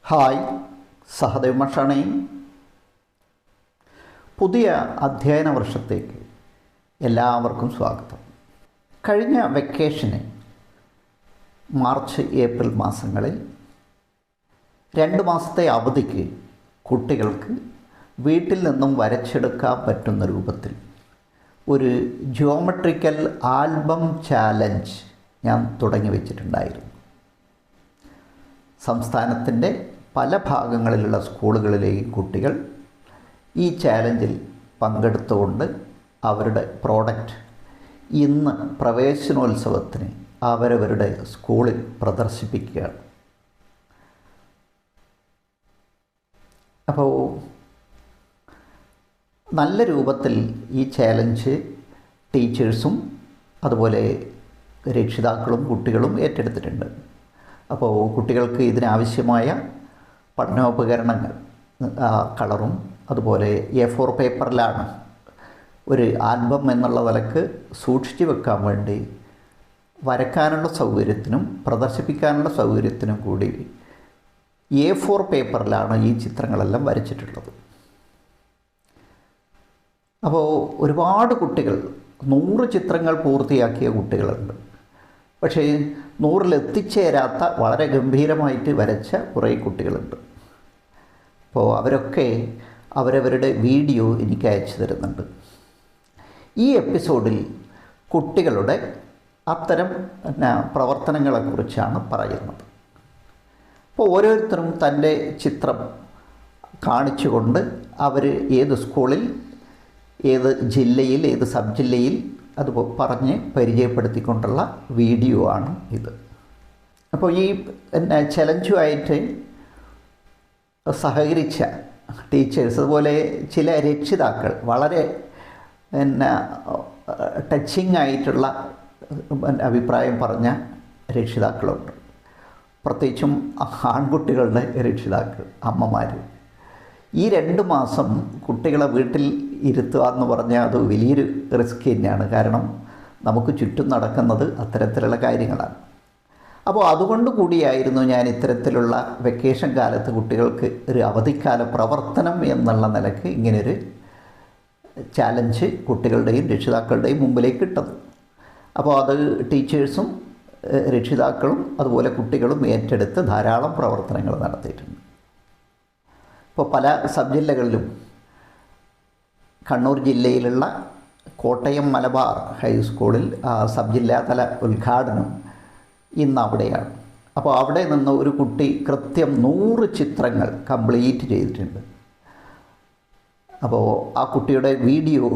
Hi, Sahadev മാഷാണേ. പുതിയ അധ്യയന വർഷത്തേക്ക് എല്ലാവർക്കും സ്വാഗതം. കഴിഞ്ഞ വെക്കേഷന് മാർച്ച് ഏപ്രിൽ മാസങ്ങളിൽ 2 മാസത്തെ അവധിക്ക് കുട്ടികൾക്ക് വീട്ടിൽ നിന്നും വരച്ചെടുക്കാൻ പറ്റുന്ന രൂപത്തിൽ ഒരു ജിയോമെട്രിക്കൽ ആൽബം ചാലഞ്ച് ഞാൻ തുടങ്ങി വച്ചിട്ടുണ്ടായിരുന്നു. സംസ്ഥാനത്തിൻ്റെ പല ഭാഗങ്ങളിലുള്ള സ്കൂളുകളിലെയും കുട്ടികൾ ഈ ചാലഞ്ചിൽ പങ്കെടുത്തുകൊണ്ട് അവരുടെ പ്രോഡക്റ്റ് ഇന്ന് പ്രവേശനോത്സവത്തിന് അവരവരുടെ സ്കൂളിൽ പ്രദർശിപ്പിക്കുകയാണ്. അപ്പോൾ നല്ല രൂപത്തിൽ ഈ ചാലഞ്ച് ടീച്ചേഴ്സും അതുപോലെ രക്ഷിതാക്കളും കുട്ടികളും ഏറ്റെടുത്തിട്ടുണ്ട്. അപ്പോൾ കുട്ടികൾക്ക് ഇതിനാവശ്യമായ പഠനോപകരണങ്ങൾ കളറും അതുപോലെ A4 പേപ്പറിലാണ് ഒരു ആൽബം എന്നുള്ള നിലക്ക് സൂക്ഷിച്ചു വെക്കാൻ വേണ്ടി വരയ്ക്കാനുള്ള സൗകര്യത്തിനും പ്രദർശിപ്പിക്കാനുള്ള സൗകര്യത്തിനും കൂടി A4 പേപ്പറിലാണ് ഈ ചിത്രങ്ങളെല്ലാം വരച്ചിട്ടുള്ളത്. അപ്പോൾ ഒരുപാട് കുട്ടികൾ 100 ചിത്രങ്ങൾ പൂർത്തിയാക്കിയ കുട്ടികളുണ്ട്. പക്ഷേ 100-ൽ എത്തിച്ചേരാത്ത വളരെ ഗംഭീരമായിട്ട് വരച്ച കുറേ കുട്ടികളുണ്ട്. അപ്പോൾ അവരൊക്കെ അവരവരുടെ വീഡിയോ എനിക്ക് അയച്ചു തരുന്നുണ്ട്. ഈ എപ്പിസോഡിൽ കുട്ടികളുടെ അത്തരം പ്രവർത്തനങ്ങളെക്കുറിച്ചാണ് പറയുന്നത്. അപ്പോൾ ഓരോരുത്തരും തൻ്റെ ചിത്രം കാണിച്ചുകൊണ്ട് അവർ ഏത് സ്കൂളിൽ, ഏത് ജില്ലയിൽ, ഏത് സബ് ജില്ലയിൽ അത് പറഞ്ഞ് പരിചയപ്പെടുത്തിക്കൊണ്ടുള്ള വീഡിയോ ആണ് ഇത്. അപ്പോൾ ഈ ചലഞ്ചുമായിട്ട് സഹകരിച്ച ടീച്ചേഴ്സ് അതുപോലെ ചില രക്ഷിതാക്കൾ വളരെ ടച്ചിങ് ആയിട്ടുള്ള അഭിപ്രായം പറഞ്ഞ രക്ഷിതാക്കളുണ്ട്. പ്രത്യേകിച്ചും ആൺകുട്ടികളുടെ രക്ഷിതാക്കൾ, അമ്മമാർ. ഈ 2 മാസം കുട്ടികളെ വീട്ടിൽ ഇരുത്തുക എന്ന് പറഞ്ഞാൽ അത് വലിയൊരു റിസ്ക് തന്നെയാണ്. കാരണം നമുക്ക് ചുറ്റും നടക്കുന്നത് അത്തരത്തിലുള്ള കാര്യങ്ങളാണ്. അപ്പോൾ അതുകൊണ്ട് കൂടിയായിരുന്നു ഞാൻ ഇത്തരത്തിലുള്ള വെക്കേഷൻ കാലത്ത് കുട്ടികൾക്ക് ഒരു അവധിക്കാല പ്രവർത്തനം എന്നുള്ള നിലക്ക് ഇങ്ങനൊരു ചാലഞ്ച് കുട്ടികളുടെയും രക്ഷിതാക്കളുടെയും മുമ്പിലേക്ക് ഇട്ടത്. അപ്പോൾ അത് ടീച്ചേഴ്സും രക്ഷിതാക്കളും അതുപോലെ കുട്ടികളും ഏറ്റെടുത്ത് ധാരാളം പ്രവർത്തനങ്ങൾ നടത്തിയിട്ടുണ്ട്. ഇപ്പോൾ പല സബ് ജില്ലകളിലും കണ്ണൂർ ജില്ലയിലുള്ള കോട്ടയം മലബാർ ഹൈസ്കൂളിൽ സബ് ജില്ലാതല ഉദ്ഘാടനം ഇന്ന് അവിടെയാണ്. അപ്പോൾ അവിടെ നിന്ന് ഒരു കുട്ടി കൃത്യം 100 ചിത്രങ്ങൾ കംപ്ലീറ്റ് ചെയ്തിട്ടുണ്ട്. അപ്പോൾ ആ കുട്ടിയുടെ വീഡിയോ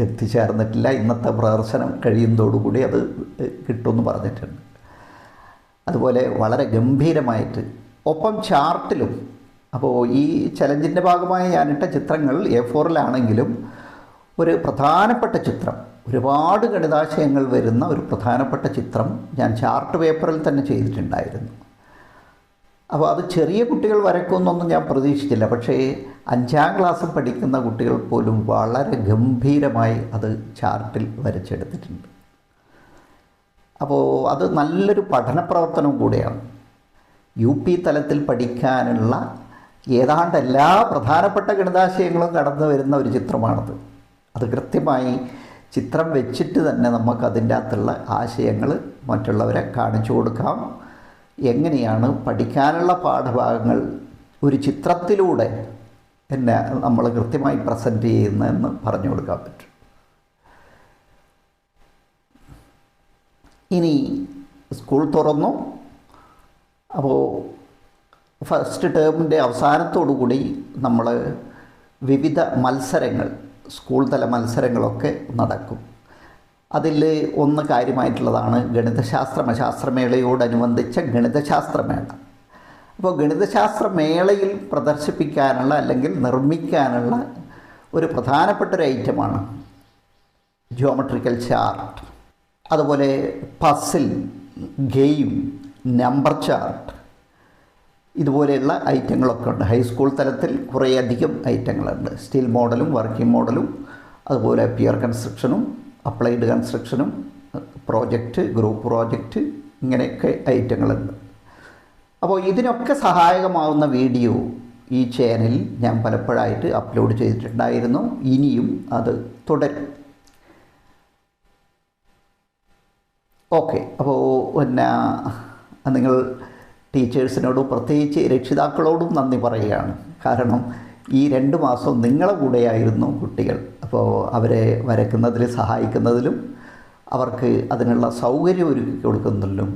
എത്തിച്ചേർന്നിട്ടില്ല. ഇന്നത്തെ പ്രദർശനം കഴിയുന്നതോടുകൂടി അത് കിട്ടുമെന്ന് പറഞ്ഞിട്ടുണ്ട്. അതുപോലെ വളരെ ഗംഭീരമായിട്ട് ഒപ്പം ചാർട്ടിലും. അപ്പോൾ ഈ ചലഞ്ചിൻ്റെ ഭാഗമായി ഞാനിട്ട ചിത്രങ്ങൾ A4-ലാണെങ്കിലും ഒരു പ്രധാനപ്പെട്ട ചിത്രം, ഒരുപാട് ഗണിതാശയങ്ങൾ വരുന്ന ഒരു പ്രധാനപ്പെട്ട ചിത്രം ഞാൻ ചാർട്ട് പേപ്പറിൽ തന്നെ ചെയ്തിട്ടുണ്ടായിരുന്നു. അപ്പോൾ അത് ചെറിയ കുട്ടികൾ വരയ്ക്കുമെന്നൊന്നും ഞാൻ പ്രതീക്ഷിച്ചില്ല. പക്ഷേ 5ാം ക്ലാസ്സിൽ പഠിക്കുന്ന കുട്ടികൾ പോലും വളരെ ഗംഭീരമായി അത് ചാർട്ടിൽ വരച്ചെടുത്തിട്ടുണ്ട്. അപ്പോൾ അത് നല്ലൊരു പഠന പ്രവർത്തനം കൂടെയാണ്. UP തലത്തിൽ പഠിക്കാനുള്ള ഏതാണ്ട് എല്ലാ പ്രധാനപ്പെട്ട ഗണിതാശയങ്ങളും കടന്നു വരുന്ന ഒരു ചിത്രമാണത്. അത് കൃത്യമായി ചിത്രം വെച്ചിട്ട് തന്നെ നമുക്കതിൻ്റെ അകത്തുള്ള ആശയങ്ങൾ മറ്റുള്ളവരെ കാണിച്ചു കൊടുക്കാം. എങ്ങനെയാണ് പഠിക്കാനുള്ള പാഠഭാഗങ്ങൾ ഒരു ചിത്രത്തിലൂടെ എന്നെ നമ്മൾ കൃത്യമായി പ്രസൻറ്റ് ചെയ്യുന്നതെന്ന് പറഞ്ഞു കൊടുക്കാൻ പറ്റും. ഇനി സ്കൂൾ തുറന്നു. അപ്പോൾ ഫസ്റ്റ് ടേമിൻ്റെ അവസാനത്തോടുകൂടി നമ്മൾ വിവിധ മത്സരങ്ങൾ, സ്കൂൾ തല മത്സരങ്ങളൊക്കെ നടക്കും. അതിൽ ഒന്ന് കാര്യമായിട്ടുള്ളതാണ് ശാസ്ത്രമേളയോടനുബന്ധിച്ച ഗണിതശാസ്ത്രമേള. അപ്പോൾ ഗണിതശാസ്ത്രമേളയിൽ പ്രദർശിപ്പിക്കാനുള്ള അല്ലെങ്കിൽ നിർമ്മിക്കാനുള്ള ഒരു പ്രധാനപ്പെട്ട ഒരു ഐറ്റമാണ് ജിയോമെട്രിക്കൽ ചാർട്ട്. അതുപോലെ പസിൽ, ഗെയിം, നമ്പർ ചാർട്ട്, ഇതുപോലെയുള്ള ഐറ്റങ്ങളൊക്കെ ഉണ്ട്. ഹൈസ്കൂൾ തലത്തിൽ കുറേയധികം ഐറ്റങ്ങളുണ്ട്. സ്റ്റീൽ മോഡലും വർക്കിംഗ് മോഡലും അതുപോലെ പിയർ കൺസ്ട്രക്ഷനും അപ്ലൈഡ് കൺസ്ട്രക്ഷനും പ്രോജക്റ്റ്, ഗ്രൂപ്പ് പ്രോജക്റ്റ്, ഇങ്ങനെയൊക്കെ ഐറ്റങ്ങളുണ്ട്. അപ്പോൾ ഇതിനൊക്കെ സഹായകമാവുന്ന വീഡിയോ ഈ ചാനലിൽ ഞാൻ പലപ്പോഴായിട്ട് അപ്ലോഡ് ചെയ്തിട്ടുണ്ടായിരുന്നു. ഇനിയും അത് തുടരും. ഓക്കെ, അപ്പോൾ പിന്നെ നിങ്ങൾ ടീച്ചേഴ്സിനോടും പ്രത്യേകിച്ച് രക്ഷിതാക്കളോടും നന്ദി പറയുകയാണ്. കാരണം ഈ 2 മാസം നിങ്ങളെ കൂടെയായിരുന്നു കുട്ടികൾ. അപ്പോൾ അവരെ വരയ്ക്കുന്നതിൽ സഹായിക്കുന്നതിലും അവർക്ക് അതിനുള്ള സൗകര്യം ഒരുക്കി കൊടുക്കുന്നതിലും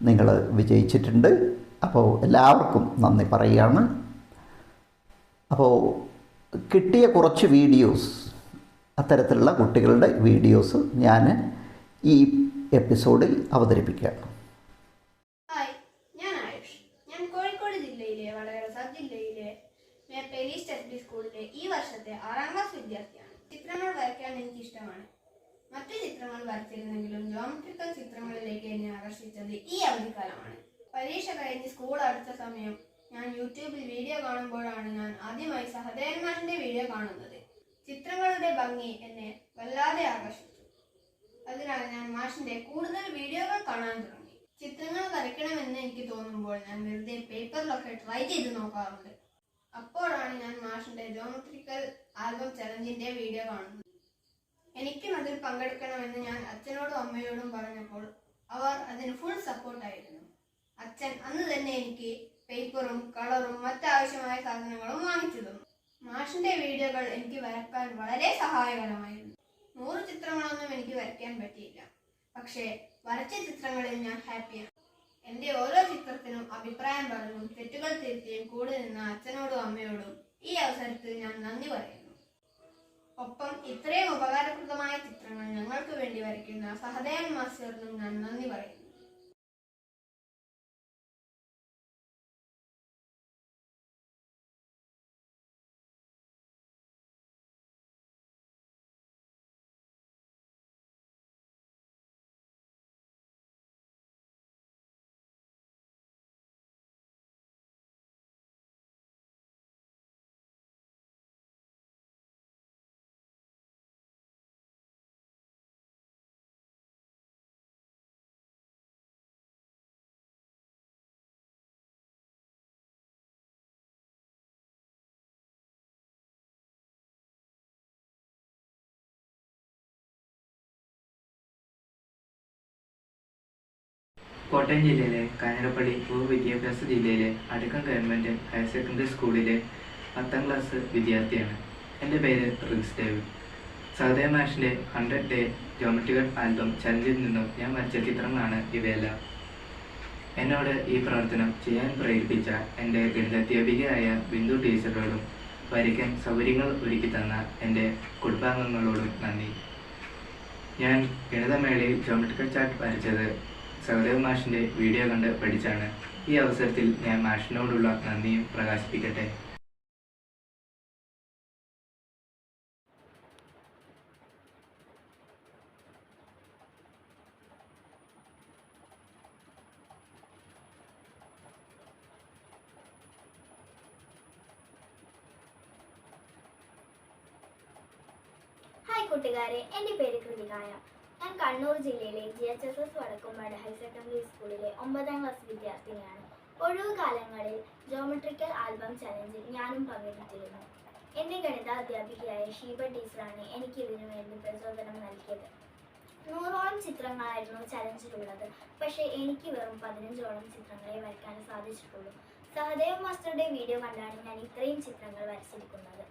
നിങ്ങൾ വിജയിച്ചിട്ടുണ്ട്. അപ്പോൾ എല്ലാവർക്കും നന്ദി പറയുകയാണ്. അപ്പോൾ കിട്ടിയ കുറച്ച് വീഡിയോസ്, അത്തരത്തിലുള്ള കുട്ടികളുടെ വീഡിയോസ് ഞാൻ ഈ എപ്പിസോഡിൽ അവതരിപ്പിക്കുകയാണ്. ഹായ്, ഞാൻ ആയുഷ്. ഞാൻ കോഴിക്കോട് ജില്ലയിലെ വടകര സബ് ജില്ലയിലെ മേപ്പേലീസ്റ്റ് എസ്.ഡി. സ്കൂളിലെ ഈ വർഷത്തെ 6ാം ക്ലാസ് വിദ്യാർത്ഥിയാണ്. ചിത്രങ്ങൾ വരയ്ക്കാൻ എനിക്ക് ഇഷ്ടമാണ്. മറ്റു ചിത്രങ്ങൾ വരച്ചിരുന്നെങ്കിലും ജോമെട്രിക്കൽ ചിത്രങ്ങളിലേക്ക് എന്നെ ആകർഷിച്ചത് ഈ അവധിക്കാലമാണ്. പരീക്ഷ കഴിഞ്ഞ് സ്കൂൾ അടുത്ത സമയം ഞാൻ യൂട്യൂബിൽ വീഡിയോ കാണുമ്പോഴാണ് ഞാൻ ആദ്യമായി സഹദേവൻ മാഷിന്റെ വീഡിയോ കാണുന്നത്. ചിത്രങ്ങളുടെ ഭംഗി എന്നെ വല്ലാതെ ആകർഷിച്ചു. അതിനാൽ ഞാൻ മാഷിന്റെ കൂടുതൽ വീഡിയോകൾ കാണാൻ തുടങ്ങി. ചിത്രങ്ങൾ വരയ്ക്കണമെന്ന് എനിക്ക് തോന്നുമ്പോൾ ഞാൻ വെറുതെ പേപ്പറിലൊക്കെ ട്രൈ ചെയ്ത് നോക്കാറുണ്ട്. അപ്പോഴാണ് ഞാൻ മാഷിന്റെ ജോമെട്രിക്കൽ ആൽബം ചലഞ്ചിന്റെ വീഡിയോ കാണുന്നത്. എനിക്കും അതിൽ പങ്കെടുക്കണമെന്ന് ഞാൻ അച്ഛനോടും അമ്മയോടും പറഞ്ഞപ്പോൾ അവർ അതിന് ഫുൾ സപ്പോർട്ടായിരുന്നു. അച്ഛൻ അന്ന് തന്നെ എനിക്ക് പേപ്പറും കളറും മറ്റാവശ്യമായ സാധനങ്ങളും വാങ്ങിച്ചു തന്നു. മാഷിന്റെ വീഡിയോകൾ എനിക്ക് വരയ്ക്കാൻ വളരെ സഹായകരമായിരുന്നു. 100 ചിത്രങ്ങളൊന്നും എനിക്ക് വരയ്ക്കാൻ പറ്റിയില്ല. പക്ഷേ വരച്ച ചിത്രങ്ങളിൽ ഞാൻ ഹാപ്പിയാണ്. എൻ്റെ ഓരോ ചിത്രത്തിനും അഭിപ്രായം പറഞ്ഞും തെറ്റുകൾ തിരുത്തിയും കൂടെ നിന്ന അച്ഛനോടും അമ്മയോടും ഈ അവസരത്തിൽ ഞാൻ നന്ദി പറയുന്നു. ഒപ്പം ഇത്രയും ഉപകാരപ്രദമായ ചിത്രങ്ങൾ ഞങ്ങൾക്ക് വേണ്ടി വരയ്ക്കുന്ന സഹദേവൻ മാസ്റ്ററിനും ഞാൻ നന്ദി പറയുന്നു. കോട്ടയം ജില്ലയിലെ കാഞ്ഞിരപ്പള്ളി പൊതുവിദ്യാഭ്യാസ ജില്ലയിലെ അടുക്കം ഗവൺമെൻറ് ഹയർ സെക്കൻഡറി സ്കൂളിലെ 10ാം ക്ലാസ് വിദ്യാർത്ഥിയാണ്. എൻ്റെ പേര് റിൻസ് ഡേവിഡ്. സഹദേവൻ മാഷിൻ്റെ 100 ഡേ ജോമെട്രിക്കൽ ആൽബം ചലഞ്ചിൽ നിന്നും ഞാൻ വരച്ച ചിത്രങ്ങളാണ് ഇവയെല്ലാം. എന്നോട് ഈ പ്രവർത്തനം ചെയ്യാൻ പ്രേരിപ്പിച്ച എൻ്റെ ഗണിതാധ്യാപികയായ ബിന്ദു ടീച്ചറോടും വരയ്ക്കാൻ സൗകര്യങ്ങൾ ഒരുക്കി തന്ന എൻ്റെ കുടുംബാംഗങ്ങളോടും നന്ദി. ഞാൻ ഗണിതമേളയിൽ ജോമെട്രിക്കൽ ചാർട്ട് വരച്ചത് സഹദേവൻ മാഷിൻ്റെ വീഡിയോ കണ്ട് പഠിച്ചാണ്. ഈ അവസരത്തിൽ ഞാൻ മാഷിനോടുള്ള നന്ദിയും പ്രകാശിപ്പിക്കട്ടെ. ഹായ് കൂട്ടുകാരെ, എൻ്റെ പേര് കൃതികായ. ഞാൻ കണ്ണൂർ ജില്ലയിലെ GHSS വടക്കുംപാട് ഹയർ സെക്കൻഡറി സ്കൂളിലെ 9ാം ക്ലാസ് വിദ്യാർത്ഥിനിയാണ്. ഒഴിവു കാലങ്ങളിൽ ജോമെട്രിക്കൽ ആൽബം ചലഞ്ചിൽ ഞാനും പങ്കെടുത്തിരുന്നു. എൻ്റെ ഗണിതാധ്യാപികയായ ഷീബ ടീച്ചറാണ് എനിക്ക് ഇതിനു വേണ്ടി പ്രചോദനം നൽകിയത്. 100ഓളം ചിത്രങ്ങളായിരുന്നു ചലഞ്ചിലുള്ളത്. പക്ഷേ എനിക്ക് വെറും 15ഓളം ചിത്രങ്ങളെ വരയ്ക്കാൻ സാധിച്ചിട്ടുള്ളൂ. സഹദേവൻ മാസ്റ്ററുടെ വീഡിയോ കണ്ടാണ് ഞാൻ ഇത്രയും ചിത്രങ്ങൾ വരച്ചിരിക്കുന്നത്.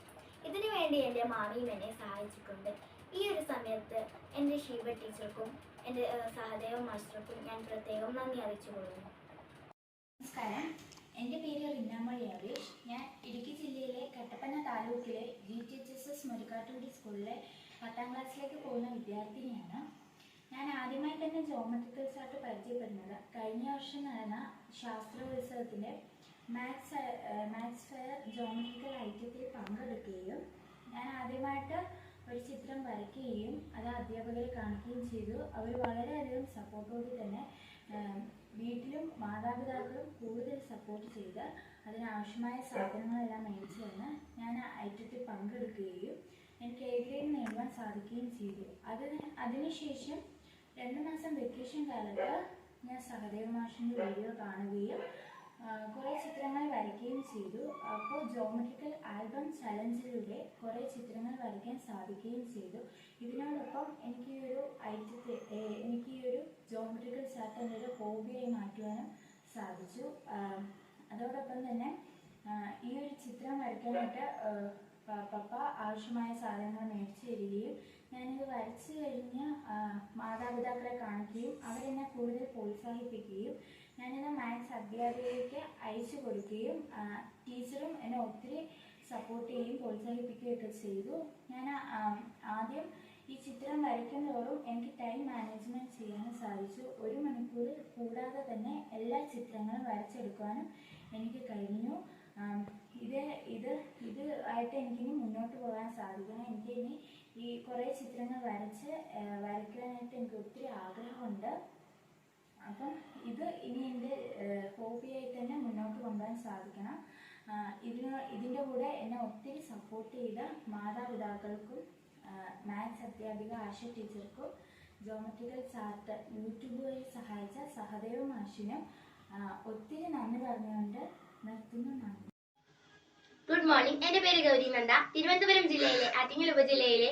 ഇതിനു വേണ്ടി എൻ്റെ മാമിയും എന്നെ സഹായിച്ചിട്ടുണ്ട്. ഈ ഒരു സമയത്ത് എൻ്റെ ഷീബ ടീച്ചർക്കും എൻ്റെ സഹദേവൻ മാസ്റ്റർക്കും ഞാൻ പ്രത്യേകം നന്ദി അറിയിച്ചുകൊള്ളുന്നു. നമസ്കാരം, എൻ്റെ പേര് റിന്നാമണി അബീഷ്. ഞാൻ ഇടുക്കി ജില്ലയിലെ കട്ടപ്പന താലൂക്കിലെ GHSS മുരിക്കാട്ടുകുടി സ്കൂളിലെ 10ാം ക്ലാസ്സിലേക്ക് പോകുന്ന വിദ്യാർത്ഥിനിയാണ്. ഞാൻ ആദ്യമായി തന്നെ ജോമെട്രിക്കൽ ചാർട്ട് പരിചയപ്പെടുന്നത് കഴിഞ്ഞ വർഷം നടന്ന ശാസ്ത്രോത്സവത്തിൻ്റെ മാത്സ് ഫെയർ ജോമെട്രിക്കൽ ഐറ്റത്തിൽ പങ്കെടുക്കുകയും ഞാൻ ആദ്യമായിട്ട് ഒരു ചിത്രം വരയ്ക്കുകയും അത് അധ്യാപകരെ കാണിക്കുകയും ചെയ്തു. അവർ വളരെയധികം സപ്പോർട്ടോടെ തന്നെ വീട്ടിലും മാതാപിതാക്കളും കൂടുതൽ സപ്പോർട്ട് ചെയ്ത് അതിനാവശ്യമായ സാധനങ്ങളെല്ലാം മേടിച്ചു തന്ന് ഞാൻ ഐറ്റത്തിൽ പങ്കെടുക്കുകയും എനിക്ക് A ഗ്രേഡ് നേടുവാൻ സാധിക്കുകയും ചെയ്തു. അതിനുശേഷം 2 മാസം വെക്കേഷൻ കാലത്ത് ഞാൻ സഹദേവൻ മാഷിൻ്റെ വീഡിയോ കാണുകയും കുറേ ചിത്രങ്ങൾ വരയ്ക്കുകയും ചെയ്തു. അപ്പോൾ ജോമെട്രിക്കൽ ആൽബം ചലഞ്ചിലൂടെ കുറേ ചിത്രങ്ങൾ വരയ്ക്കാൻ സാധിക്കുകയും ചെയ്തു. ഇതിനോടൊപ്പം എനിക്ക് ഈ ഒരു ജോമെട്രിക്കൽ ചാർട്ട് എന്നൊരു ഹോബിയായി മാറ്റുവാനും സാധിച്ചു. അതോടൊപ്പം തന്നെ ഈ ഒരു ചിത്രം വരയ്ക്കാനായിട്ട് പപ്പ ആവശ്യമായ സാധനങ്ങൾ മേടിച്ചു തരികയും ഞാനിത് വരച്ചു കഴിഞ്ഞ് മാതാപിതാക്കളെ കാണിക്കുകയും അവരെന്നെ കൂടുതൽ പ്രോത്സാഹിപ്പിക്കുകയും ഞാനിത് മാത്സ് അധ്യാപികയ്ക്ക് അയച്ചു കൊടുക്കുകയും ടീച്ചറും എന്നെ ഒത്തിരി സപ്പോർട്ട് ചെയ്യുകയും പ്രോത്സാഹിപ്പിക്കുകയൊക്കെ ചെയ്തു. ഞാൻ ആദ്യം ഈ ചിത്രം വരയ്ക്കുന്നതോറും എനിക്ക് ടൈം മാനേജ്മെൻറ്റ് ചെയ്യാനും സാധിച്ചു. 1 മണിക്കൂർ കൂടാതെ തന്നെ എല്ലാ ചിത്രങ്ങളും വരച്ചെടുക്കാനും എനിക്ക് കഴിഞ്ഞു. ഇത് ആയിട്ട് എനിക്കിനി മുന്നോട്ട് പോകാൻ സാധിക്കണം. എനിക്കിനി ഈ കുറേ ചിത്രങ്ങൾ വരയ്ക്കാനായിട്ട് എനിക്ക് ഒത്തിരി ആഗ്രഹമുണ്ട്. അപ്പം ഇനി എൻ്റെ ഹോബിയായി തന്നെ മുന്നോട്ട് കൊണ്ടുപോകാൻ സാധിക്കണം. ഇതിൻ്റെ കൂടെ എന്നെ ഒത്തിരി സപ്പോർട്ട് ചെയ്ത മാതാപിതാക്കൾക്കും മാത്സ് അധ്യാപിക ആശ ടീച്ചർക്കും ജോമെട്രിക്കൽ ചാർട്ട് യൂട്യൂബ് വഴി സഹായിച്ച സഹദേവ മാഷിനും ഒത്തിരി നന്ദി പറഞ്ഞുകൊണ്ട് നിർത്തുന്നു. നന്ദി. Good morning. എൻ്റെ പേര് ഗൗരി നന്ദ. തിരുവനന്തപുരം ജില്ലയിലെ ആറ്റിങ്ങൽ ഉപജില്ലയിലെ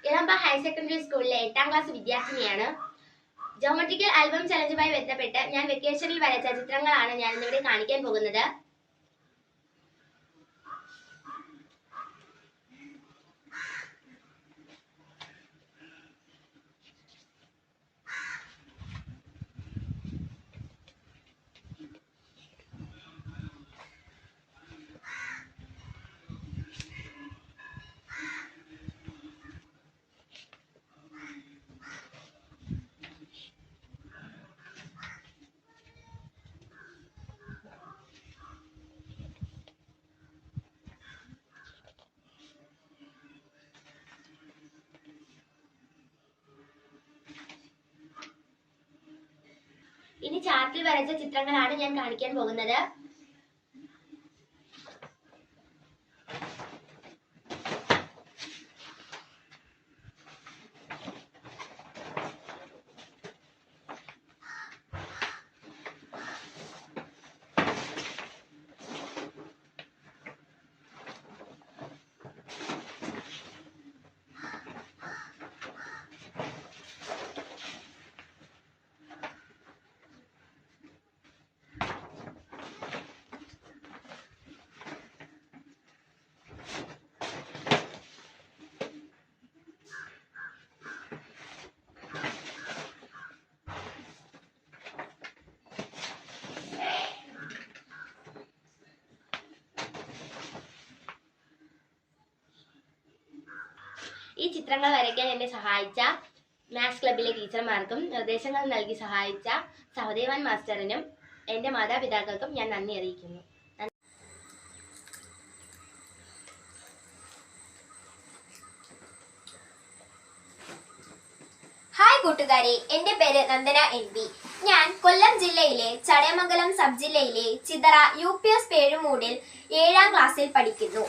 ഇളമ്പ ഹയർ സെക്കൻഡറി സ്കൂളിലെ 8ാം ക്ലാസ് വിദ്യാർത്ഥിനിയാണ്. ജോമെട്രിക്കൽ ആൽബം ചലഞ്ചുമായി ബന്ധപ്പെട്ട് ഞാൻ വെക്കേഷനിൽ വരച്ച ചിത്രങ്ങളാണ് ഞാൻ ഇന്നിവിടെ കാണിക്കാൻ പോകുന്നത്. ഇനി ചാർട്ടിൽ വരച്ച ചിത്രങ്ങളാണ് ഞാൻ കാണിക്കാൻ പോകുന്നത്. ഈ ചിത്രങ്ങൾ വരയ്ക്കാൻ എന്നെ സഹായിച്ച മാത്സ് ക്ലബിലെ ടീച്ചർമാർക്കും നിർദ്ദേശങ്ങൾ നൽകി സഹായിച്ച സഹദേവൻ മാസ്റ്ററിനും എൻ്റെ മാതാപിതാക്കൾക്കും ഞാൻ നന്ദി അറിയിക്കുന്നു. ഹായ് കൂട്ടുകാരെ, എൻ്റെ പേര് നന്ദന NB. ഞാൻ കൊല്ലം ജില്ലയിലെ ചടയമംഗലം സബ് ജില്ലയിലെ ചിതറ UPS പേഴുമൂടിൽ 7ാം ക്ലാസ്സിൽ പഠിക്കുന്നു.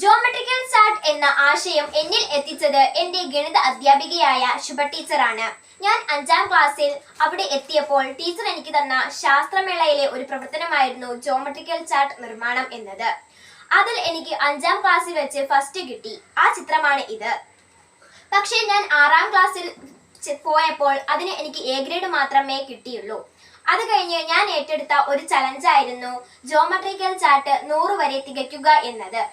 ജോമെട്രിക്കൽ ചാർട്ട് എന്ന ആശയം എന്നിൽ എത്തിച്ചത് എൻ്റെ ഗണിത അധ്യാപികയായ ശുഭ ടീച്ചറാണ്. ഞാൻ 5ാം ക്ലാസ്സിൽ അവിടെ എത്തിയപ്പോൾ ടീച്ചർ എനിക്ക് തന്ന ശാസ്ത്രമേളയിലെ ഒരു പ്രവർത്തനമായിരുന്നു ജോമെട്രിക്കൽ ചാർട്ട് നിർമ്മാണം എന്നത്. അതിൽ എനിക്ക് 5ാം ക്ലാസ്സിൽ വെച്ച് ഫസ്റ്റ് കിട്ടി. ആ ചിത്രമാണ് ഇത്. പക്ഷേ ഞാൻ 6ാം ക്ലാസ്സിൽ പോയപ്പോൾ അതിന് എനിക്ക് A ഗ്രേഡ് മാത്രമേ കിട്ടിയുള്ളൂ. അത് കഴിഞ്ഞ് ഞാൻ ഏറ്റെടുത്ത ഒരു ചലഞ്ചായിരുന്നു ജോമെട്രിക്കൽ ചാർട്ട് 100 വരെ തികയ്ക്കുക എന്നത്.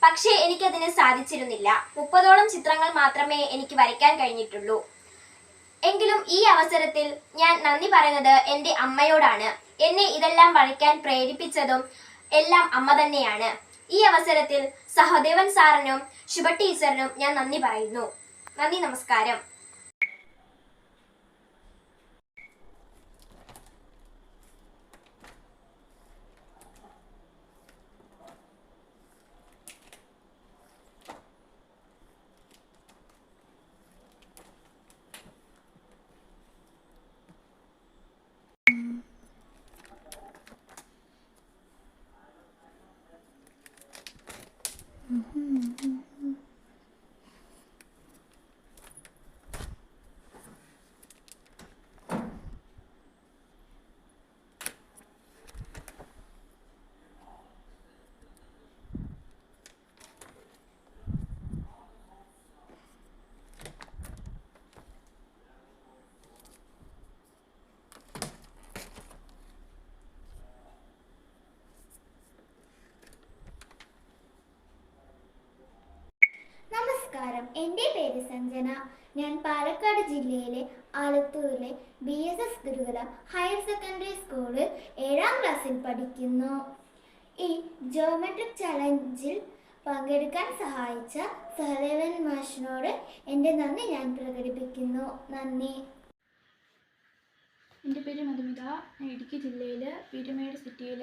പക്ഷേ എനിക്കതിന് സാധിച്ചിരുന്നില്ല. 30ഓളം ചിത്രങ്ങൾ മാത്രമേ എനിക്ക് വരയ്ക്കാൻ കഴിഞ്ഞിട്ടുള്ളൂ. എങ്കിലും ഈ അവസരത്തിൽ ഞാൻ നന്ദി പറയുന്നത് എൻ്റെ അമ്മയോടാണ്. എന്നെ ഇതെല്ലാം വരയ്ക്കാൻ പ്രേരിപ്പിച്ചതും എല്ലാം അമ്മ തന്നെയാണ്. ഈ അവസരത്തിൽ സഹദേവൻ സാറിനും ശുഭ ടീച്ചറിനും ഞാൻ നന്ദി പറയുന്നു. നന്ദി, നമസ്കാരം. പേര് സഞ്ജന. ഞാൻ പാലക്കാട് ജില്ലയിലെ ആലത്തൂരിലെ BSS ഗുരുകുലം ഹയർ സെക്കൻഡറി സ്കൂളിൽ 7ാം ക്ലാസ്സിൽ പഠിക്കുന്നു. ഈ ജിയോമെട്രിക് ചലഞ്ചിൽ പങ്കെടുക്കാൻ സഹായിച്ച സഹദേവൻ മാഷിനോട് എൻ്റെ നന്ദി ഞാൻ പ്രകടിപ്പിക്കുന്നു. നന്ദി. എൻ്റെ പേര് മധുമിത. ഞാൻ ഇടുക്കി ജില്ലയിൽ പീരുമേട് സിറ്റിയിൽ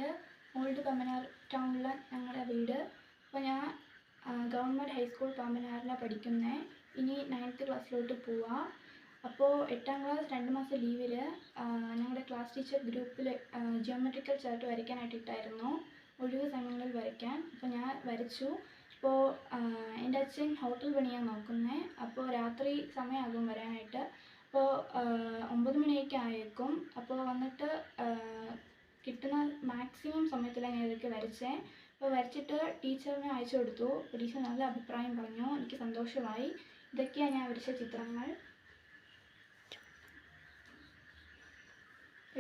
ഓൾഡ് പമ്പനാർ ടൗണിലാണ് ഞങ്ങളുടെ വീട്. അപ്പോൾ ഞാൻ ഗവൺമെൻറ് ഹൈസ്കൂൾ പമ്പനാറിലാണ് പഠിക്കുന്നത്. ഇനി 9th ക്ലാസ്സിലോട്ട് പോവാം. അപ്പോൾ 8ാം ക്ലാസ് 2 മാസം ലീവിൽ ഞങ്ങളുടെ ക്ലാസ് ടീച്ചർ ഗ്രൂപ്പിൽ ജിയോമെട്രിക്കൽ ചാർട്ട് വരയ്ക്കാനായിട്ട് ഇട്ടായിരുന്നു, ഒഴിവ് സമയങ്ങളിൽ വരയ്ക്കാൻ. അപ്പോൾ ഞാൻ വരച്ചു. അപ്പോൾ എൻ്റെ അച്ഛൻ ഹോട്ടൽ പണിയാണ് നോക്കുന്നത്. അപ്പോൾ രാത്രി സമയമാകും വരാനായിട്ട്. അപ്പോൾ 9 മണിയൊക്കെ ആയേക്കും. അപ്പോൾ വന്നിട്ട് കിട്ടുന്ന മാക്സിമം സമയത്തിലാണ് ഞാൻ ഇതൊക്കെ വരച്ചേ. അപ്പോൾ വരച്ചിട്ട് ടീച്ചറിനെ അയച്ചു കൊടുത്തു. അപ്പോൾ ടീച്ചർ നല്ല അഭിപ്രായം പറഞ്ഞു, എനിക്ക് സന്തോഷമായി. ഇതൊക്കെയാണ് ഞാൻ വരച്ച ചിത്രങ്ങൾ.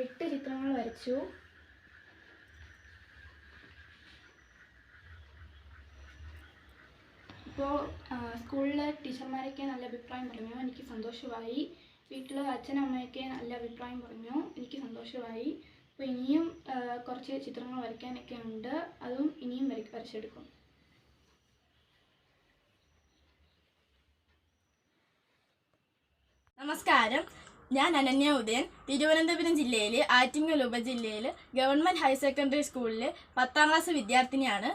8 ചിത്രങ്ങൾ വരച്ചു. ഇപ്പോൾ സ്കൂളിലെ ടീച്ചർമാരൊക്കെ നല്ല അഭിപ്രായം പറഞ്ഞു, എനിക്ക് സന്തോഷമായി. വീട്ടിൽ അച്ഛനും അമ്മയൊക്കെ നല്ല അഭിപ്രായം പറഞ്ഞു, എനിക്ക് സന്തോഷമായി. അപ്പോൾ ഇനിയും കുറച്ച് ചിത്രങ്ങൾ വരയ്ക്കാനൊക്കെ ഉണ്ട്, അതും ഇനിയും വരച്ചെടുക്കും. നമസ്കാരം, ഞാൻ അനന്യ ഉദയൻ. തിരുവനന്തപുരം ജില്ലയിലെ ആറ്റിങ്ങൽ ഉപജില്ലയിൽ ഗവൺമെൻറ് ഹയർ സെക്കൻഡറി സ്കൂളിലെ 10ാം ക്ലാസ് വിദ്യാർത്ഥിനിയാണ്.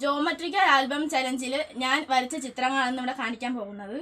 ജോമെട്രിക്കൽ ആൽബം ചലഞ്ചിൽ ഞാൻ വരച്ച ചിത്രങ്ങളാണ് ഇവിടെ കാണിക്കാൻ പോകുന്നത്.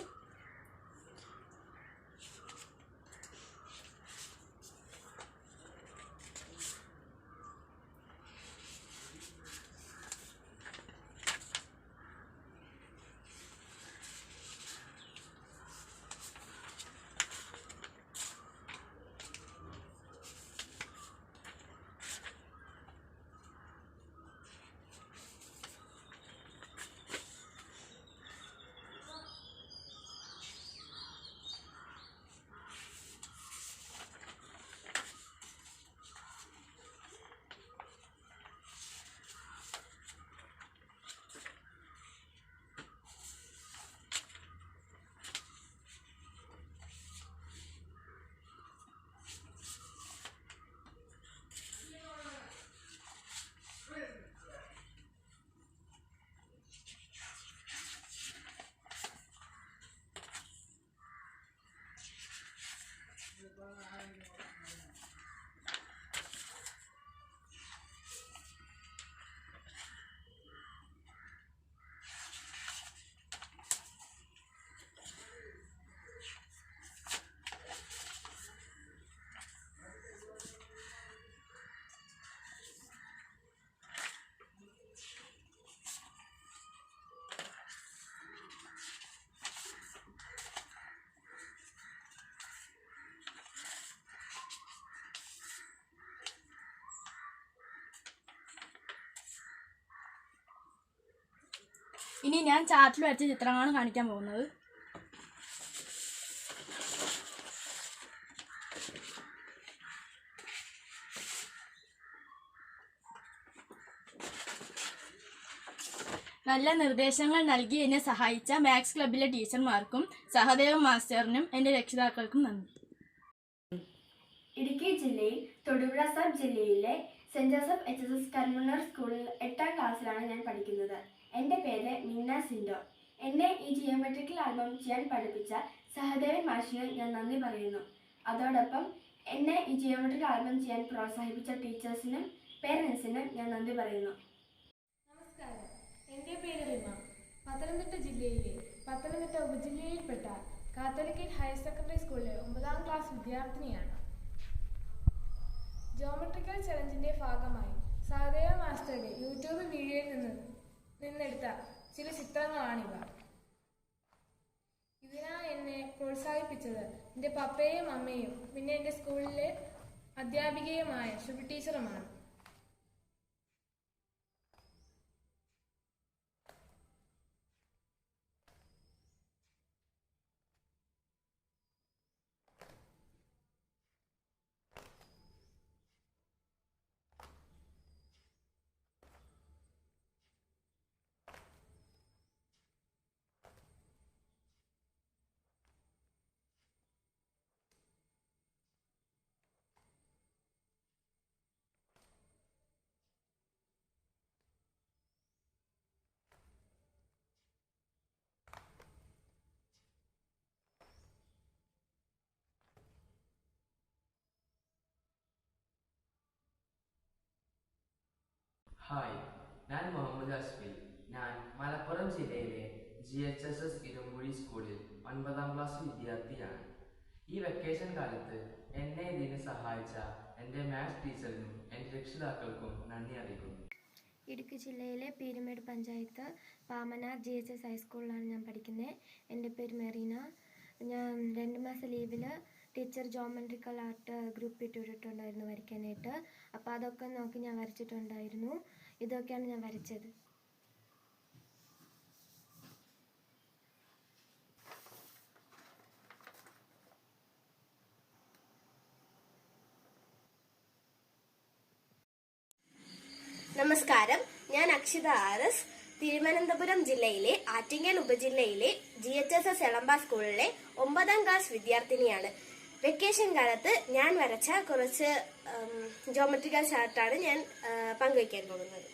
ഇനി ഞാൻ ചാർട്ടിൽ വരച്ച ചിത്രങ്ങളാണ് കാണിക്കാൻ പോകുന്നത്. നല്ല നിർദ്ദേശങ്ങൾ നൽകി എന്നെ സഹായിച്ച മാത്സ് ക്ലബിലെ ടീച്ചർമാർക്കും സഹദേവ മാസ്റ്ററിനും എൻ്റെ രക്ഷിതാക്കൾക്കും നന്ദി. ഇടുക്കി ജില്ലയിൽ തൊടുപുഴ സബ് ജില്ലയിലെ സെൻറ് ജോസഫ് HSS കരുമണ്ണൂർ സ്കൂളിൽ 8ാം ക്ലാസ്സിലാണ് ഞാൻ പഠിക്കുന്നത്. എൻ്റെ പേര് മീന സിൻഡോ. എന്നെ ഈ ജിയോമെട്രിക്കൽ ആൽബം ചെയ്യാൻ പഠിപ്പിച്ച സഹദേവൻ മാഷിന് ഞാൻ നന്ദി പറയുന്നു. അതോടൊപ്പം എന്നെ ഈ ജിയോമെട്രിക്കൽ ആൽബം ചെയ്യാൻ പ്രോത്സാഹിപ്പിച്ച ടീച്ചേഴ്സിനും പേരൻസിനും ഞാൻ നന്ദി പറയുന്നു. നമസ്കാരം, എൻ്റെ പേര് റിമ. പത്തനംതിട്ട ജില്ലയിലെ പത്തനംതിട്ട ഉപജില്ലയിൽപ്പെട്ട കാത്തോലിക്കറ്റ് ഹയർ സെക്കൻഡറി സ്കൂളിലെ 9ാം ക്ലാസ് വിദ്യാർത്ഥിനിയാണ്. ജോമെട്രിക്കൽ ചലഞ്ചിൻ്റെ ഭാഗമായി സഹദേവ മാസ്റ്ററുടെ യൂട്യൂബ് വീഡിയോയിൽ നിന്നെടുത്ത ചില ചിത്രങ്ങളാണിവ. ഇതിനായി എന്നെ പ്രോത്സാഹിപ്പിച്ചത് എൻ്റെ പപ്പയും അമ്മയും പിന്നെ എൻ്റെ സ്കൂളിലെ അധ്യാപികയുമായ ശുഭ ടീച്ചറുമാണ്. ഹായ്, ഞാൻ മുഹമ്മദ് അസ്ഫി. ഞാൻ മലപ്പുറം ജില്ലയിലെ GHSS ഇരുമ്പുഴി സ്കൂളിൽ 9ാം ക്ലാസ് വിദ്യാർത്ഥിയാണ്. ഈ വെക്കേഷൻ കാലത്ത് എന്നെ ഇതിന് സഹായിച്ച എൻ്റെ മാത്സ് ടീച്ചറിനും എൻ്റെ രക്ഷിതാക്കൾക്കും നന്ദി അറിയിക്കുന്നു. ഇടുക്കി ജില്ലയിലെ പീരുമേട് പഞ്ചായത്ത് പാമനാർ GHS ഹൈസ്കൂളിലാണ് ഞാൻ പഠിക്കുന്നത്. എൻ്റെ പേര് മെറീന. ഞാൻ 2 മാസം ലീവിൽ ടീച്ചർ ജോമെട്രിക്കൽ ആർട്ട് ഗ്രൂപ്പ് ഇട്ടിട്ടുണ്ടായിരുന്നു വരയ്ക്കാനായിട്ട്. അപ്പോൾ അതൊക്കെ നോക്കി ഞാൻ വരച്ചിട്ടുണ്ടായിരുന്നു. ഇതൊക്കെയാണ് ഞാൻ വരച്ചത്. നമസ്കാരം, ഞാൻ അക്ഷിത RS. തിരുവനന്തപുരം ജില്ലയിലെ ആറ്റിങ്ങൽ ഉപജില്ലയിലെ GHSS എളമ്പ സ്കൂളിലെ 9ാം ക്ലാസ് വിദ്യാർത്ഥിനിയാണ്. വെക്കേഷൻ കാലത്ത് ഞാൻ വരച്ച കുറച്ച് ജോമെട്രിക്കൽ ചാർട്ടാണ് ഞാൻ പങ്കുവയ്ക്കാൻ പോകുന്നത്.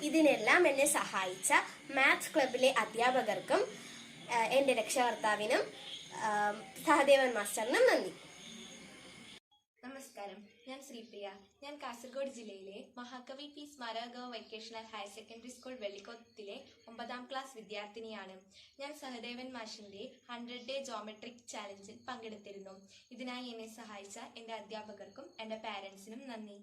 ഇതിനെല്ലാം എന്നെ സഹായിച്ച മാത്സ് ക്ലബിലെ അധ്യാപകർക്കും എൻ്റെ രക്ഷകർത്താവിനും സഹദേവൻ മാസ്റ്ററിനും നന്ദി. നമസ്കാരം, ഞാൻ ശ്രീപ്രിയ. ഞാൻ കാസർഗോഡ് ജില്ലയിലെ മഹാകവി P സ്മാരക വൊക്കേഷണൽ ഹയർ സെക്കൻഡറി സ്കൂൾ വെള്ളിക്കോത്തിലെ 9ാം ക്ലാസ് വിദ്യാർത്ഥിനിയാണ്. ഞാൻ സഹദേവൻ മാഷിന്റെ 100 ഡേ ജോമെട്രിക് ചാലഞ്ചിൽ പങ്കെടുത്തിരുന്നു. ഇതിനായി എന്നെ സഹായിച്ച എൻ്റെ അധ്യാപകർക്കും എൻ്റെ പാരൻസിനും നന്ദി.